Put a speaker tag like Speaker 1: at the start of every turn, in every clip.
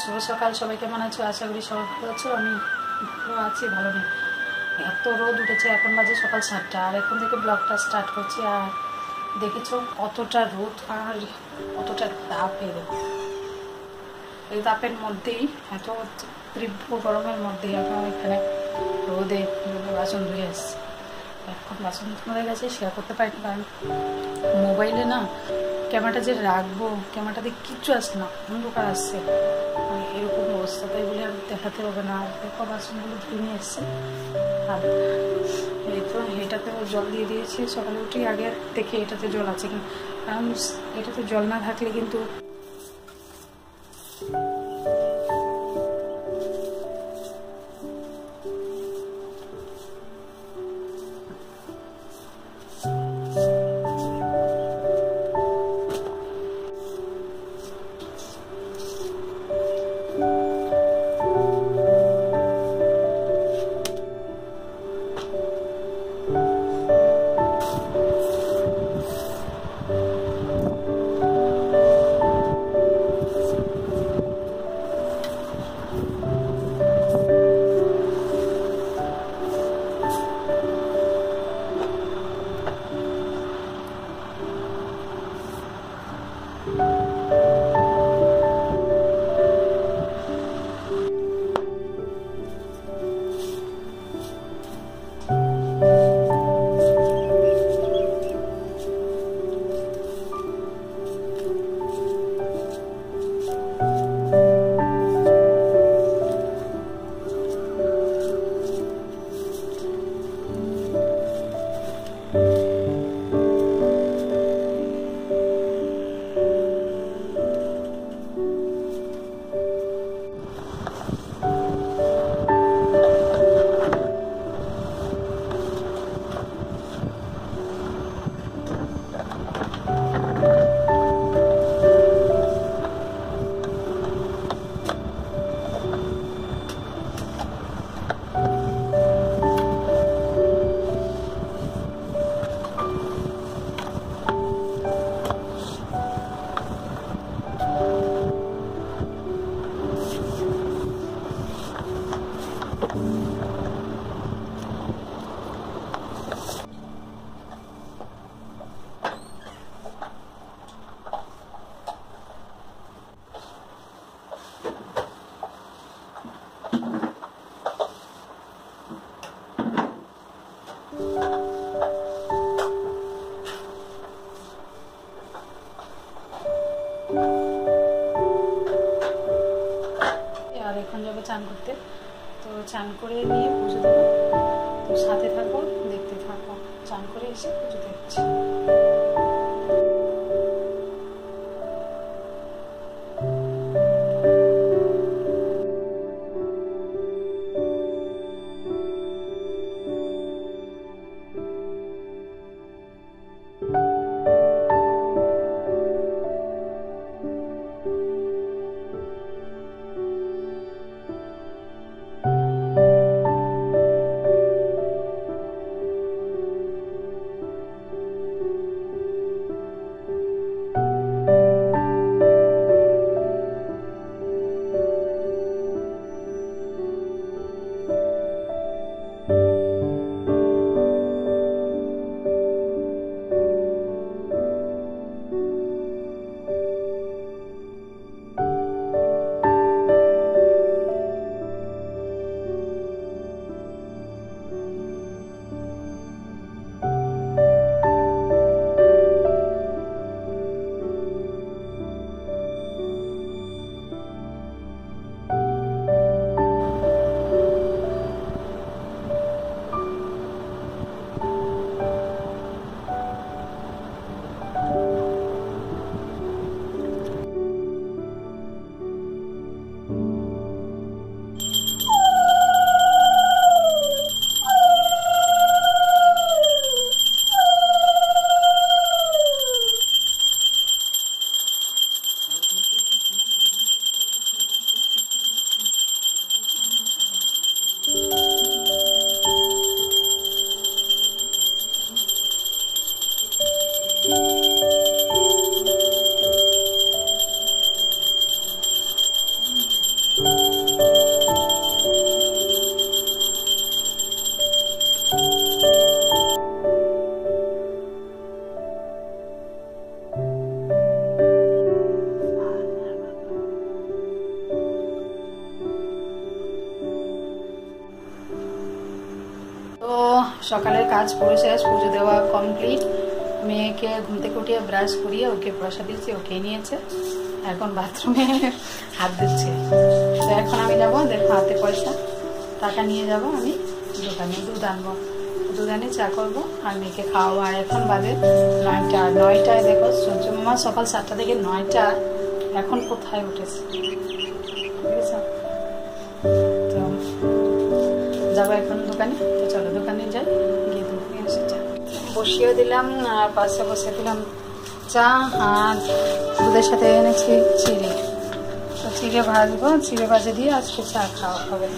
Speaker 1: শুভ সকাল। সবাই কেমন আছো? আশা করি সবাই ভালো আছো। আমি ভালো আছি, ভালো নেই। এত রোদ উঠেছে, এখন বাজে সকাল 7টা, আর এখন থেকে ব্লগটা স্টার্ট করছি। আর দেখেছো কতটা রোদ আর কতটা তাপের, এই তাপের মধ্যেই, এত তীব্র গরমের মধ্যেই এখন এখানে রোদে বাসন ধুয়ে এসছি। এখন বাসন ধুয়ে গেছে, শেয়ার করতে পারিনি, কারণ মোবাইলে না ক্যামেরাটা যে রাখবো, ক্যামেরাটাতে কিচ্ছু আসছে না, অন্ধকার আসছে, মানে এরকম অবস্থা। তাই বলে আর দেখাতে হবে না। আর দেখো বাসনগুলো ধুয়ে নিয়ে এসছে। আর এই তো এটাতেও জল দিয়ে দিয়েছি সকালে উঠেই, আগে দেখে এটাতে জল আছে কিনা, কারণ এটাতে জল না থাকলে কিন্তু আর এখন যাবো চান করতে। তো চান করে নিয়ে পুজো দেবো, তো সাথে থাকো, দেখতে থাকো। চান করে এসে পুজো দিচ্ছি। সকালের কাজ পুরো শেষ, পুজো দেওয়া কমপ্লিট। মেয়েকে ঘুম থেকে উঠিয়ে ব্রাশ করিয়ে ওকে প্রসাদ দিয়েছি, ওকে নিয়েছে, এখন বাথরুমে হাত দিচ্ছে। তো এখন আমি যাবো, দেখো হাতে পয়সা, টাকা নিয়ে যাব, আমি দোকানে দুধ আনবো, দুধ আনে চা করবো আর মেয়েকে খাওয়াবো। আর এখন বাজে 9টা, 9টায় দেখো সূর্য মামা সকাল 7টা থেকে 9টা এখন কোথায় উঠেছে, বুঝেছ? তো যাবো এখন দোকানে, তো চলো দোকানে যাই, গিয়ে দুধ নিয়ে এসে চা বসিয়ে দিলাম আর পাশে বসে দিলাম চা। আর দুধের সাথে এনেছি চিড়ে, তো চিড়ে ভাজবো, চিড়ে ভাজে দিয়ে আজকে চা খাওয়া হবে।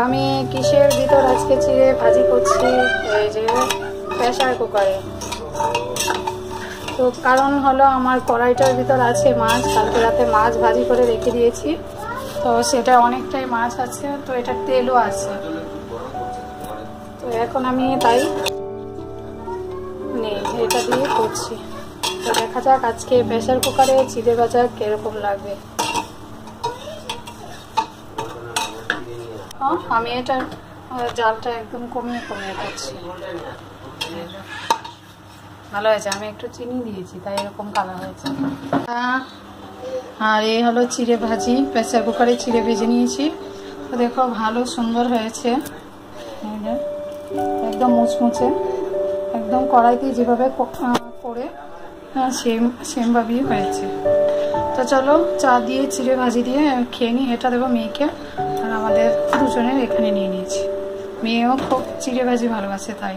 Speaker 1: আমি কিসের ভিতর আজকে চিড়ে ভাজি করছি, এই যে প্রেসার কুকারে। তো কারণ হলো আমার কড়াইটার ভিতর আছে মাছ, কালকে রাতে মাছ ভাজি করে রেখে দিয়েছি, তো সেটা অনেকটাই মাছ আছে, তো এটা তেলও আছে। তো এখন আমি তাই নেই, এটা দিয়ে করছি। তো দেখা যাক আজকে প্রেসার কুকারে চিড়ে ভাজা কিরকম লাগবে। আমি এটা জালটা একদম কমিয়ে কমিয়ে করছি, ভালো হয়েছে। আমি একটু চিনি দিয়েছি তাই এরকম কালার হয়েছে। আর এই হলো চিড়ে ভাজি, প্রেসার কুকারে চিড়ে ভেজে নিয়েছি। তো দেখো ভালো সুন্দর হয়েছে, একদম মুচমুচে, একদম কড়াইতে যেভাবে করে সেমভাবেই হয়েছে। তো চলো চা দিয়ে চিড়ে ভাজি দিয়ে খেয়ে নিই। এটা দেবো মেয়েকে, আর আমাদের দুজনের এখানে নিয়ে নিয়েছি। মেয়েও খুব চিড়ে ভাজি ভালোবাসে তাই।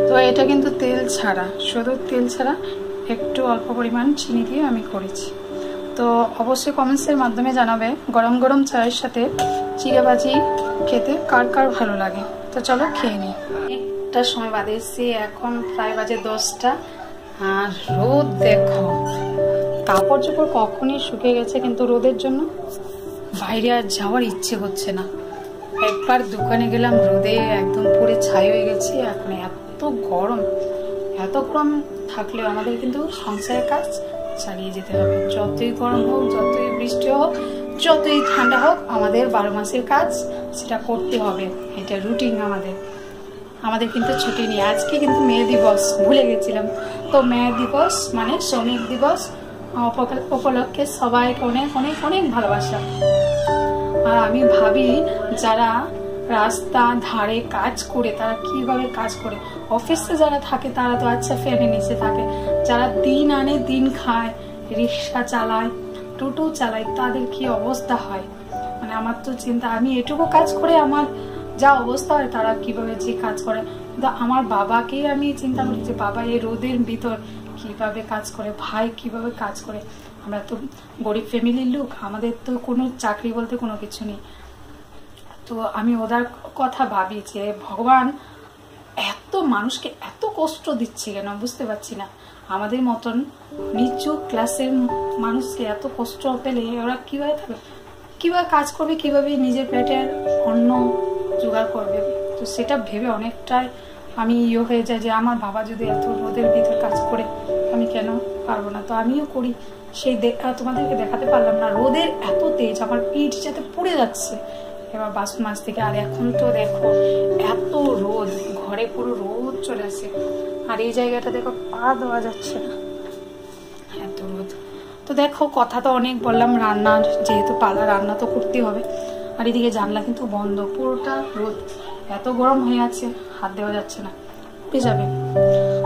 Speaker 1: তো এটা কিন্তু তেল ছাড়া, শুধু তেল ছাড়া একটু অল্প পরিমাণ চিনি দিয়ে আমি করেছি। তো অবশ্যই কমেন্টসের মাধ্যমে জানাবে গরম গরম চায়ের সাথে চিড়ে ভাজি খেতে কার কার ভালো লাগে। তো চলো খেয়ে নিই। একটা সময় বাদে এসছি, এখন প্রায় বাজে 10টা। আর রোদ দেখো, কাপড় চোপড় কখনই শুকিয়ে গেছে, কিন্তু রোদের জন্য বাইরে আর যাওয়ার ইচ্ছে হচ্ছে না। একবার দোকানে গেলাম, রোদে একদম পুরো ছাই হয়ে গেছি। এখন এত গরম, এত গরম থাকলেও আমাদের কিন্তু সংসারের কাজ চালিয়ে যেতে হবে। যতই গরম হোক, যতই বৃষ্টি হোক, যতই ঠান্ডা হোক, আমাদের 12 মাসের কাজ সেটা করতে হবে। এটা রুটিন আমাদের কিন্তু ছুটি নেই। আজকে কিন্তু মে দিবস, ভুলে গেছিলাম। তো মে দিবস মানে শ্রমিক দিবস উপলক্ষে সবাইকে অনেক অনেক অনেক ভালোবাসা। আর আমি ভাবি যারা রাস্তা ধারে কাজ করে তারা কিভাবে কাজ করে, অফিসে যারা থাকে তারা তো আচ্ছা ফ্যানের নিচে থাকে, যারা দিন আনে দিন খায়, রিক্সা চালায়, টোটো চালায়, তাদের কি অবস্থা হয়। মানে আমার তো চিন্তা, আমি এটুকু কাজ করে আমার যা অবস্থা হয়, তারা কিভাবে যে কাজ করে। কিন্তু আমার বাবাকে আমি চিন্তা করি যে বাবা এই রোদের ভিতর কিভাবে কাজ করে, ভাই কিভাবে কাজ করে। আমরা তো গরিব ফ্যামিলির লোক, আমাদের তো কোনো চাকরি বলতে কোনো কিছু নেই। তো আমি ওদের কথা ভাবি যে ভগবান এত মানুষকে এত কষ্ট দিচ্ছে কেন, বুঝতে পারছি না। আমাদের মতন নিচু ক্লাসের মানুষকে এত কষ্ট পেলে ওরা কিভাবে থাকবে, কিভাবে কাজ করবে, কিভাবে নিজের পেটের অন্ন জোগাড় করবে। তো সেটা ভেবে অনেকটাই আমি হয়ে যায় যে আমার বাবা যদি এত রোদের ভিতর কাজ করে, আমি কেন পারবো না। তো আমিও করি, সেই তোমাদেরকে দেখাতে পারলাম না। রোদের এত তেজ, আমার পিঠ যাতে পুড়ে যাচ্ছে এবার বাসন মাছ থেকে। আর এখন তো দেখো এত রোদ, ঘরে পুরো রোদ চলে আসে। আর এই জায়গাটা দেখো পা দেওয়া যাচ্ছে না, এত রোদ। তো দেখো কথা তো অনেক বললাম, রান্নার যেহেতু পালা, রান্না তো করতে হবে। আর এদিকে জানলা কিন্তু বন্ধ, পুরোটা রোদ, এত গরম হয়ে আছে, হাত দেওয়া যাচ্ছে না, উঠে যাবে।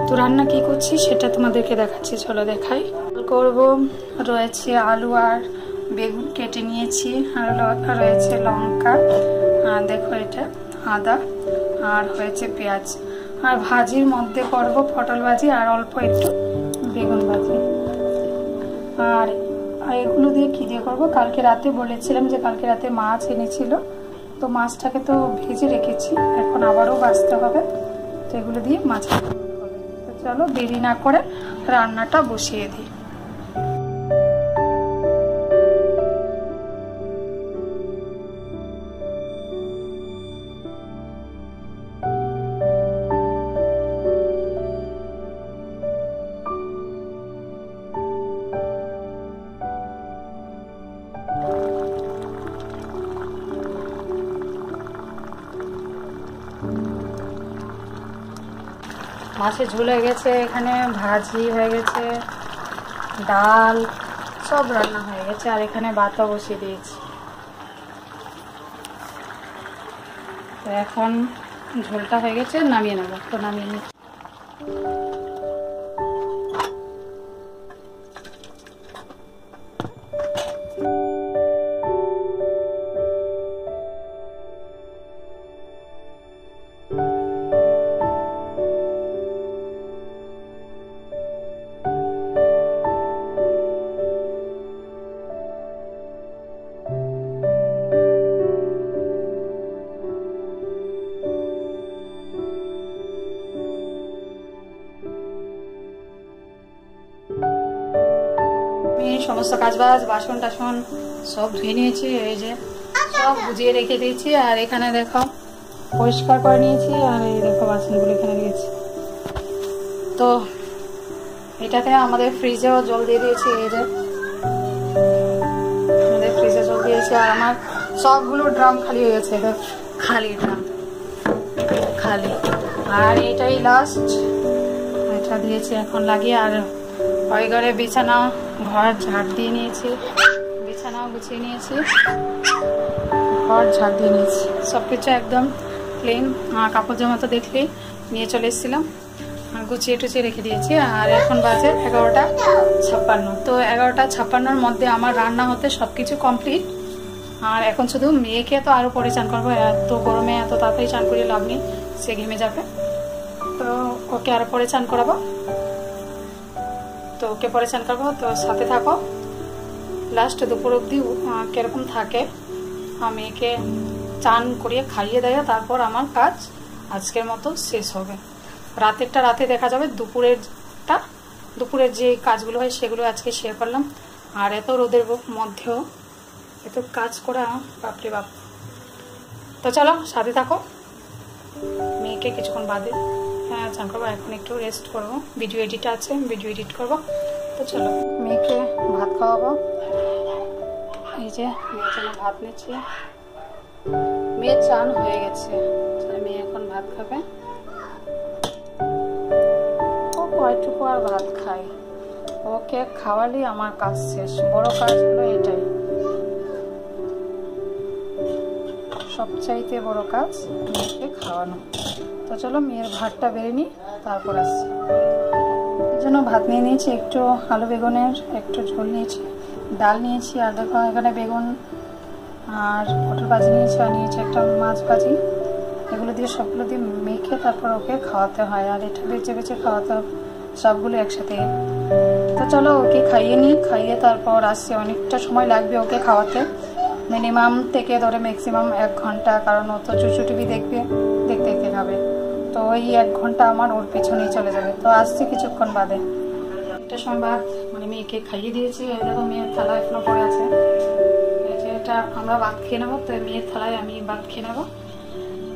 Speaker 1: তো রান্না কি করছি সেটা তোমাদেরকে দেখাচ্ছি, চলো দেখাই। করব রয়েছে আলু আর বেগুন কেটে নিয়েছি, আর রয়েছে লঙ্কা, আর দেখো এটা আদা, আর হয়েছে পেঁয়াজ। আর ভাজির মধ্যে করব পটল ভাজি আর অল্প একটু বেগুন ভাজি। আর এগুলো দিয়ে কি দিয়ে করবো, কালকে রাতে বলেছিলাম যে কালকে রাতে মাছ এনেছিল, তো মাছটাকে তো ভেজে রেখেছি, এখন আবারও ভাজতে হবে। তো এগুলো দিয়ে মাছ হবে। তো চলো দেরি না করে রান্নাটা বসিয়ে দিই। মাছের ঝোল হয়ে গেছে, এখানে ভাজি হয়ে গেছে, ডাল সব রান্না হয়ে গেছে, আর এখানে ভাতও বসিয়ে দিয়েছি। তো এখন ঝোলটা হয়ে গেছে, নামিয়ে নেব। তো নামিয়ে নিচ্ছি। সমস্ত কাজবাজ বাসন টাসন সব ধুয়ে নিয়েছি, এই যে সব বুঝিয়ে রেখে দিয়েছি। আর এখানে দেখো পরিষ্কার করে নিয়েছি, আর এই দেখো বাসনগুলো এখানে দিয়েছি। তো এটাতে আমাদের ফ্রিজেও জল দিয়ে দিয়েছি, এই যে আমাদের ফ্রিজে জল দিয়েছি। আর আমার সবগুলো ড্রাম খালি হয়ে গেছে, খালি ড্রাম খালি। আর এটাই লাস্ট, এটা দিয়েছি এখন লাগিয়ে। আর ওই ঘরে বিছানা ঘর ঝাড় দিয়ে নিয়েছি, বিছানাও গুছিয়ে নিয়েছি, ঘর ঝাড় দিয়ে নিয়েছি, সব কিছু একদম ক্লিন। কাপড় জামা তো দেখলেই নিয়ে চলে এসেছিলাম, গুছিয়ে টুচিয়ে রেখে দিয়েছি। আর এখন বাজে 11:56। তো 11:56-র মধ্যে আমার রান্না হতে সব কিছু কমপ্লিট। আর এখন শুধু মেয়েকে তো আরও পরে চান করবো, এত গরমে এত তাড়াতাড়ি চান করিয়ে লাভ নেই, সে ঘেমে যাবে। তো ওকে আরও পরে চান করাবো, তো ওকে পরে চান করবো। তো সাথে থাকো লাস্ট দুপুর অবধি কিরকম থাকে। মেয়েকে চান করিয়ে খাইয়ে দেয়, তারপর আমার কাজ আজকের মতো শেষ হবে। রাতেরটা রাতে দেখা যাবে, দুপুরের যে কাজগুলো হয় সেগুলো আজকে শেয়ার করলাম। আর এত রোদের মধ্যেও এত কাজ করা, বাপরে বাপ। তো চলো সাথে থাকো, মেয়েকে কিছুক্ষণ বাদে চান করবো, এখন একটু রেস্ট করবো, ভিডিও এডিট আছে, ভিডিও এডিট করবো। তো চলো মেয়েকে ভাত খাওয়াবো। এই যে মেয়ের জন্য ভাত নিচ্ছি, মেয়ের চান হয়ে গেছে, মেয়ে এখন ভাত খাবে। ও কয়টুকু আর ভাত খাই, ওকে খাওয়ালেই আমার কাজ শেষ। বড় কাজ হলো এটাই, সবচাইতে বড় কাজ মেয়েকে খাওয়ানো। তো চলো মেয়ের ভাতটা বেড়ে নিই, তারপর আসছি। এর জন্য ভাত নিয়ে নিয়েছি, একটু আলু বেগুনের একটু ঝোল নিয়েছি, ডাল নিয়েছি, আর দেখো এখানে বেগুন আর পটল ভাজি নিয়েছি, আর নিয়েছি একটা মাছ ভাজি। এগুলো দিয়ে সবগুলো দিয়ে মেখে তারপর ওকে খাওয়াতে হয়, আর এটা বেছে বেছে খাওয়াতে হবে সবগুলো একসাথে। তো চলো ওকে খাইয়ে নিই, খাইয়ে তারপর আসছি। অনেকটা সময় লাগবে ওকে খাওয়াতে, মিনিমাম থেকে ধরে ম্যাক্সিমাম 1 ঘন্টা, কারণ ও তো চুচু টিভি দেখবে, দেখতে দেখতে খাবে। তো ওই 1 ঘন্টা আমার ওর পিছনেই চলে যাবে। তো আসছি কিছুক্ষণ বাদে। একটা সময় বাদ মানে মেয়েকে খাইয়ে দিয়েছি, দেখো মেয়ের থালা এখনো পড়ে আছে, এটা আমরা ভাত খেয়ে নেবো। তো মেয়ের থালায় আমি ভাত খেয়ে নেবো।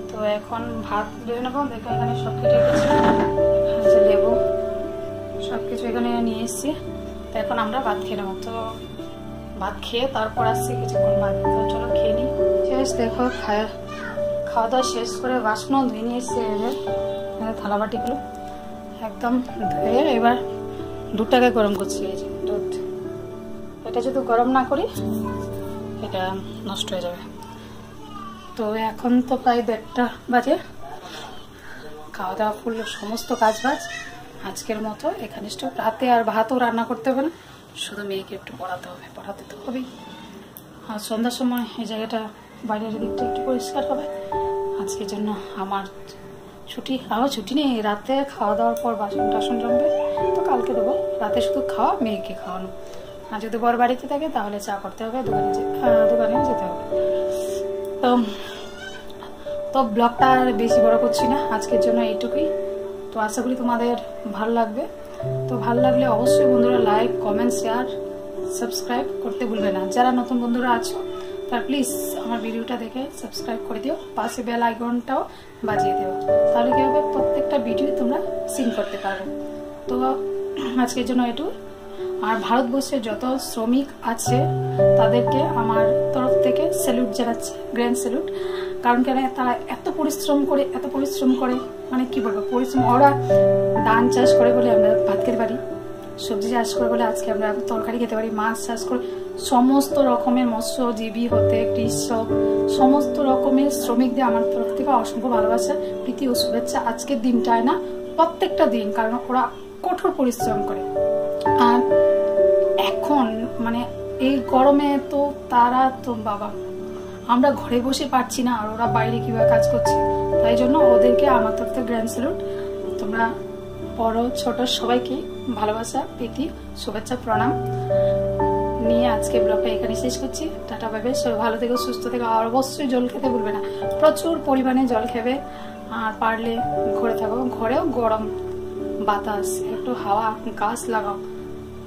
Speaker 1: তো এখন ভাত বেড়ে নেবো। দেখো এখানে সব কেটে গেছে, লেবু সব কিছু এখানে নিয়ে এসেছি। তো এখন আমরা ভাত খেয়ে নেবো। তো ভাত খেয়ে তারপর আসছি কিছুক্ষণ বাদ। তো চলো খেয়ে নিই। শেষ দেখো খাওয়া দাওয়া শেষ করে বাসনও ধুয়ে নিয়ে এসছে, থালা বাটিগুলো একদম ধুয়ে এবার দুধটাকে গরম করছি। এই যে দুধ, এটা যদি গরম না করি এটা নষ্ট হয়ে যাবে। তো এখন তো প্রায় 1:30 বাজে, খাওয়া দাওয়া ফুল সমস্ত কাজ বাজ আজকের মতো এখানে স্টপ। রাতে আর ভাতও রান্না করতে হবে না, শুধু মেয়েকে একটু পড়াতে হবে, পড়াতে তো হবেই। আর সন্ধ্যার সময় এই জায়গাটা বাইরের দিকটা একটু পরিষ্কার হবে। আজকের জন্য আমার ছুটি, আরও ছুটি নেই। রাতে খাওয়া দাওয়ার পর বাসন টাসন জমবে, তো কালকে দেবো। রাতে শুধু খাওয়া, মেয়েকে খাওয়ানো। আর যদি বর বাড়িতে থাকে তাহলে চা করতে হবে, দোকানেও যেতে হবে। তো ব্লগটা আর বেশি বড় করছি না, আজকের জন্য এইটুকুই। তো আশা করি তোমাদের ভালো লাগবে। তো ভালো লাগলে অবশ্যই বন্ধুরা লাইক, কমেন্ট, শেয়ার, সাবস্ক্রাইব করতে ভুলবে না। যারা নতুন বন্ধুরা আছো তারা প্লিজ আমার ভিডিওটা দেখে সাবস্ক্রাইব করে দিও, পাশে বেল আইকনটাও বাজিয়ে দিও, তাহলে কি হবে প্রত্যেকটা ভিডিও তোমরা সিন করতে পারবে। তো আজকের জন্য এটু। আর ভারতবর্ষে যত শ্রমিক আছে তাদেরকে আমার তরফ থেকে স্যালুট জানাচ্ছি, গ্র্যান্ড স্যালুট। কারণ কেন তারা এত পরিশ্রম করে, মানে কি বলবো পরিশ্রম। ওরা ধান চাষ করে বলে আমরা ভাত খেতে পারি, সবজি চাষ করে বলে আজকে আমরা তরকারি খেতে পারি, মাছ চাষ করে, সমস্ত রকমের মৎস্যজীবী হতে কৃষক, সমস্ত রকমের শ্রমিকদের আমার তরফ থেকে অসংখ্য ভালোবাসা, প্রীতি ও শুভেচ্ছা। আজকের দিনটায় না, প্রত্যেকটা দিন, কারণ ওরা কঠোর পরিশ্রম করে। আর এখন মানে এই গরমে তো তারা তো বাবা, আমরা ঘরে বসে পারছি না, আর ওরা বাইরে কিভাবে কাজ করছে, তাই জন্য ওদেরকে আমার তরফ থেকে গ্র্যান্ড স্যালুট। তোমরা বড় ছোট সবাইকে ভালোবাসা, প্রীতি, শুভেচ্ছা, প্রণাম নিয়ে আজকে ব্লগটা এখানে শেষ করছি। টাটা, বাই বাই, সবাই ভালো থেকো, সুস্থ থেকো। আর অবশ্যই জল খেতে ভুলবে না, প্রচুর পরিমাণে জল খেবে। আর পারলে ঘরে থাকো, ঘরেও গরম বাতাস, একটু হাওয়া, গাছ লাগাও।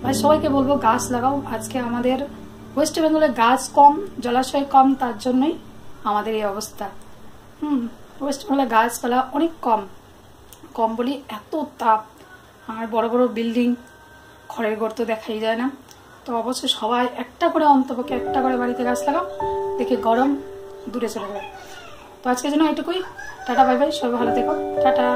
Speaker 1: ভাই সবাইকে বলবো গাছ লাগাও। আজকে আমাদের ওয়েস্ট বেঙ্গলে গাছ কম, জলাশয় কম, তার জন্যই আমাদের এই অবস্থা। ওয়েস্ট বেঙ্গলে গাছপালা অনেক কম বলি এত তাপ, আর বড় বড় বিল্ডিং, খড়ের ঘর তো দেখাই যায় না। তো অবশ্যই সবাই একটা করে, অন্তপক্ষে একটা করে বাড়িতে গাছ লাগাও, দেখে গরম দূরে চলে যাবে। তো আজকের জন্য এটুকুই। টাটা, বাই বাই, সবাই ভালো থেকো, টাটা।